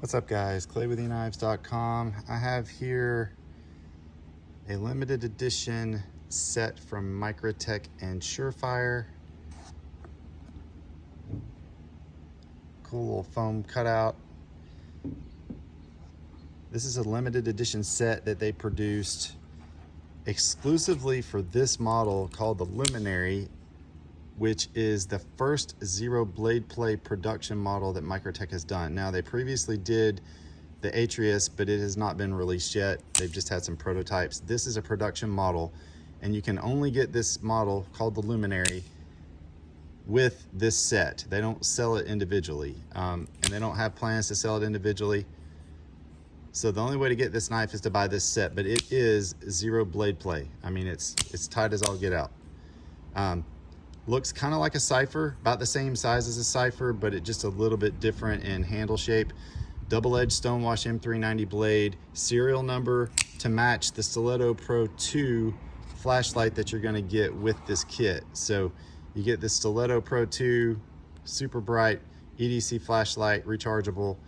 What's up guys, claywitheknives.com. I have here a limited edition set from Microtech and Surefire. Cool little foam cutout. This is a limited edition set that they produced exclusively for this model called the Luminary, which is the first Zero Blade Play production model that Microtech has done. Now, they previously did the Atrius, but it has not been released yet. They've just had some prototypes. This is a production model, and you can only get this model called the Luminary with this set. They don't sell it individually, and they don't have plans to sell it individually. So the only way to get this knife is to buy this set, but it is Zero Blade Play. I mean, it's tight as all get out. Looks kind of like a Cypher, about the same size as a Cypher, but it just a little bit different in handle shape. Double-edged Stonewash M390 blade, serial number to match the Stiletto Pro 2 flashlight that you're gonna get with this kit. So you get the Stiletto Pro 2 super bright EDC flashlight, rechargeable,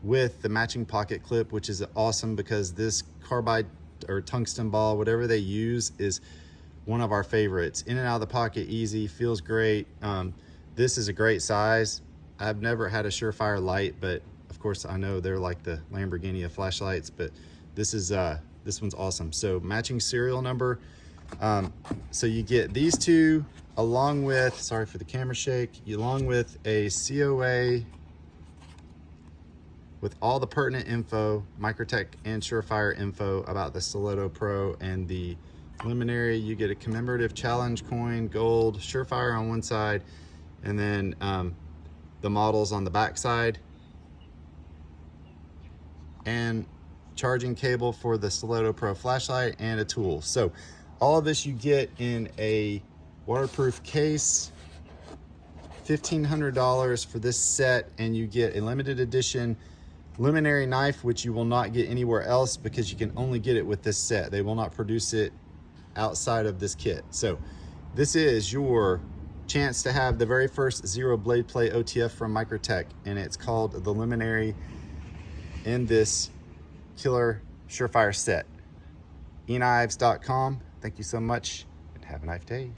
with the matching pocket clip, which is awesome because this carbide or tungsten ball, whatever they use, is one of our favorites. In and out of the pocket, easy, feels great. This is a great size. I've never had a Surefire light, but of course I know they're like the Lamborghini of flashlights, but this one's awesome. So matching serial number. So you get these two along with, sorry for the camera shake, along with a COA with all the pertinent info, Microtech and Surefire info about the Stiletto Pro and the Luminary. You get a commemorative challenge coin, gold, Surefire on one side, and then the models on the back side, and charging cable for the Stiletto Pro flashlight, and a tool. So all of this you get in a waterproof case. $1,500 for this set, and you get a limited edition Luminary knife, which you will not get anywhere else because you can only get it with this set. They will not produce it outside of this kit. So this is your chance to have the very first Zero Blade Play OTF from Microtech, and it's called the Luminary in this killer Surefire set. EKNIVES.com. Thank you so much, and have a nice day.